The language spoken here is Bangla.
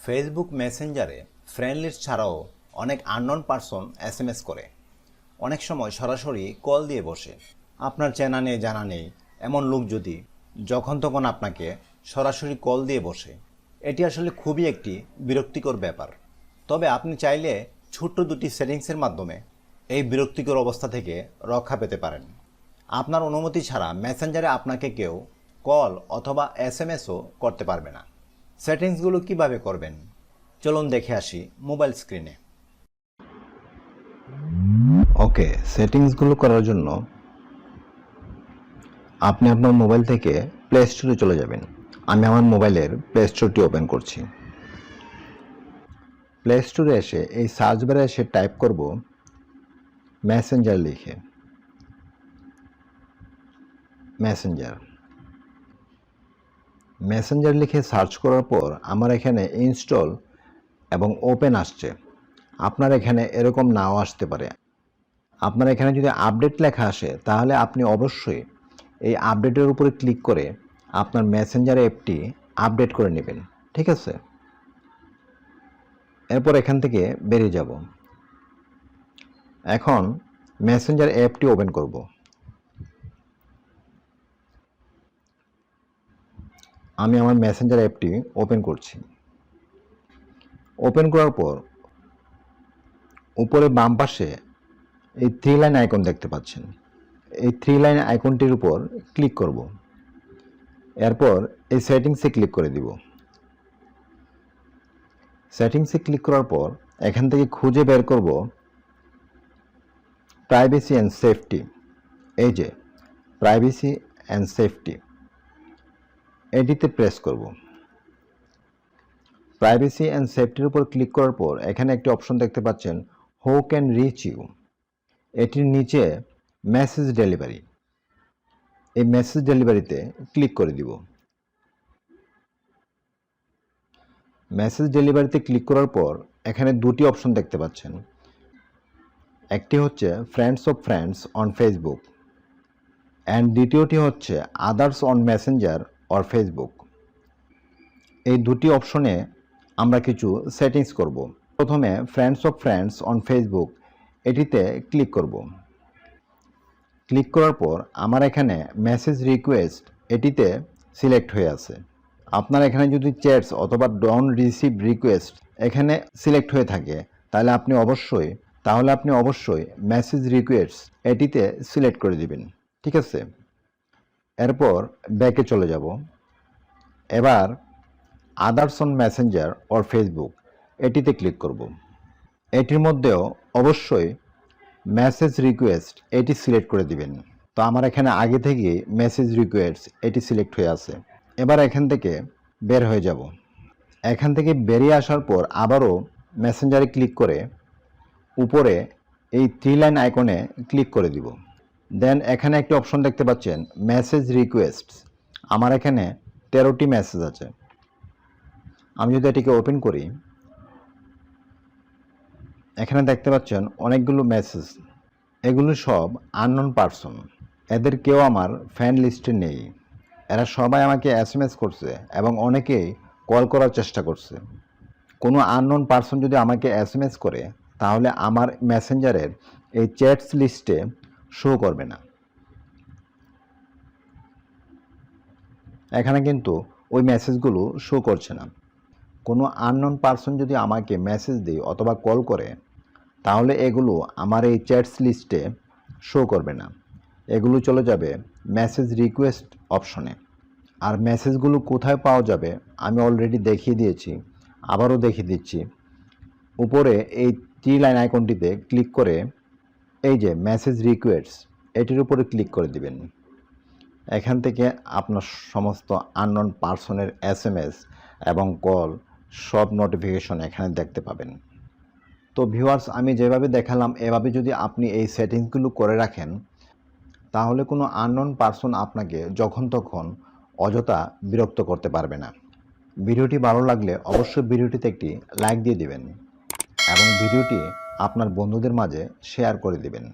ফেসবুক মেসেঞ্জারে ফ্রেন্ড লিস্ট ছাড়াও অনেক আননোন পারসন এসএমএস করে, অনেক সময় সরাসরি কল দিয়ে বসে। আপনার চেনা নেই জানা নেই এমন লোক যদি যখন তখন আপনাকে সরাসরি কল দিয়ে বসে, এটি আসলে খুবই একটি বিরক্তিকর ব্যাপার। তবে আপনি চাইলে ছোট্ট দুটি সেটিংসের মাধ্যমে এই বিরক্তিকর অবস্থা থেকে রক্ষা পেতে পারেন। আপনার অনুমতি ছাড়া মেসেঞ্জারে আপনাকে কেউ কল অথবা এসএমএসও করতে পারবে না। সেটিংসগুলো কিভাবে করবেন চলুন দেখে আসি মোবাইল স্ক্রিনে। ওকে, সেটিংসগুলো করার জন্য আপনি আপনার মোবাইল থেকে প্লে স্টোরে চলে যাবেন। আমি আমার মোবাইলের প্লে স্টোরটি ওপেন করছি। প্লে স্টোরে এসে এই সার্চ বারে এসে টাইপ করব মেসেঞ্জার লিখে। মেসেঞ্জার লিখে সার্চ করার পর আমার এখানে ইনস্টল এবং ওপেন আসছে। আপনার এখানে এরকম নাও আসতে পারে। আপনার এখানে যদি আপডেট লেখা আসে তাহলে আপনি অবশ্যই এই আপডেটের উপরে ক্লিক করে আপনার মেসেঞ্জার অ্যাপটি আপডেট করে নেবেন, ঠিক আছে? এরপর এখান থেকে বেরিয়ে যাব। এখন মেসেঞ্জার অ্যাপটি ওপেন করব। আমি আমার মেসেঞ্জার অ্যাপটি ওপেন করছি। ওপেন করার পর উপরে বাম পাশে এই 3 লাইন আইকন দেখতে পাচ্ছেন। এই 3 লাইন আইকনটির উপর ক্লিক করব। এরপর এই সেটিংসে ক্লিক করে দিব। সেটিংসে ক্লিক করার পর এখান থেকে খুঁজে বের করব প্রাইভেসি অ্যান্ড সেফটি। এই যে প্রাইভেসি অ্যান্ড সেফটি, এটিতে প্রেস করব। প্রাইভেসি অ্যান্ড সেফটির উপর ক্লিক করার পর এখানে একটি অপশন দেখতে পাচ্ছেন, হু ক্যান রিচ ইউ। এটির নিচে মেসেজ ডেলিভারি, এই মেসেজ ডেলিভারিতে ক্লিক করে দিব। মেসেজ ডেলিভারিতে ক্লিক করার পর এখানে দুটি অপশন দেখতে পাচ্ছেন। একটি হচ্ছে friends of friends on Facebook and দ্বিতীয়টি হচ্ছে others on Messenger or Facebook. এই দুটি অপশনে আমরা কিছু সেটিংস করব। প্রথমে friends of friends on Facebook এটিতে ক্লিক করব। ক্লিক করার পর আমার এখানে মেসেজ রিকোয়েস্ট এটিতে সিলেক্ট হয়ে আছে। আপনার এখানে যদি চ্যাটস অথবা ডোন্ট রিসিভ রিকোয়েস্ট এখানে সিলেক্ট হয়ে থাকে তাহলে আপনি অবশ্যই মেসেজ রিকোয়েস্ট এটিতে সিলেক্ট করে দিবেন, ঠিক আছে? এরপর ব্যাকে চলে যাব। এবার others on Messenger or Facebook এটিতে ক্লিক করব। এটির মধ্যেও অবশ্যই মেসেজ রিকোয়েস্ট এটি সিলেক্ট করে দিবেন। তো আমার এখানে আগে থেকেই মেসেজ রিকোয়েস্ট এটি সিলেক্ট হয়ে আছে। এবার এখান থেকে বের হয়ে যাব। এখান থেকে বেরিয়ে আসার পর আবারও মেসেঞ্জারে ক্লিক করে উপরে এই 3 লাইন আইকনে ক্লিক করে দিব। দেন এখানে একটি অপশন দেখতে পাচ্ছেন মেসেজ রিকোয়েস্টস। আমার এখানে 13টি মেসেজ আছে। আমি যদি এটিকে ওপেন করি, এখানে দেখতে পাচ্ছেন অনেকগুলো মেসেজ। এগুলো সব আননোন পারসন। এদের কেউ আমার ফ্রেন্ড লিস্টে নেই। এরা সবাই আমাকে এসএমএস করছে এবং অনেকেই কল করার চেষ্টা করছে। কোনো আননোন পারসন যদি আমাকে এসএমএস করে তাহলে আমার মেসেঞ্জারের এই চ্যাটস লিস্টে শো করবে না। এখানে কিন্তু ওই মেসেজগুলো শো করছে না। কোনো আননোন পারসন যদি আমাকে মেসেজ দেয় অথবা কল করে তাহলে এগুলো আমার এই চ্যাটস লিস্টে শো করবে না। এগুলো চলে যাবে মেসেজ রিকোয়েস্ট অপশনে। আর মেসেজগুলো কোথায় পাওয়া যাবে আমি অলরেডি দেখিয়ে দিয়েছি, আবারও দেখিয়ে দিচ্ছি। উপরে এই 3 লাইন আইকনটিতে ক্লিক করে এই যে মেসেজ রিকোয়েস্ট এটির উপরে ক্লিক করে দিবেন। এখান থেকে আপনার সমস্ত আননোন পারসনের এসএমএস এবং কল সব নোটিফিকেশন এখানে দেখতে পাবেন। তো ভিউয়ার্স, আমি যেভাবে দেখালাম এভাবে যদি আপনি এই সেটিংসগুলো করে রাখেন তাহলে কোনো আননোন পারসন আপনাকে যখন তখন অযথা বিরক্ত করতে পারবে না। ভিডিওটি ভালো লাগলে অবশ্যই ভিডিওটিতে একটি লাইক দিয়ে দিবেন এবং ভিডিওটি আপনার বন্ধুদের মাঝে শেয়ার করে দিবেন।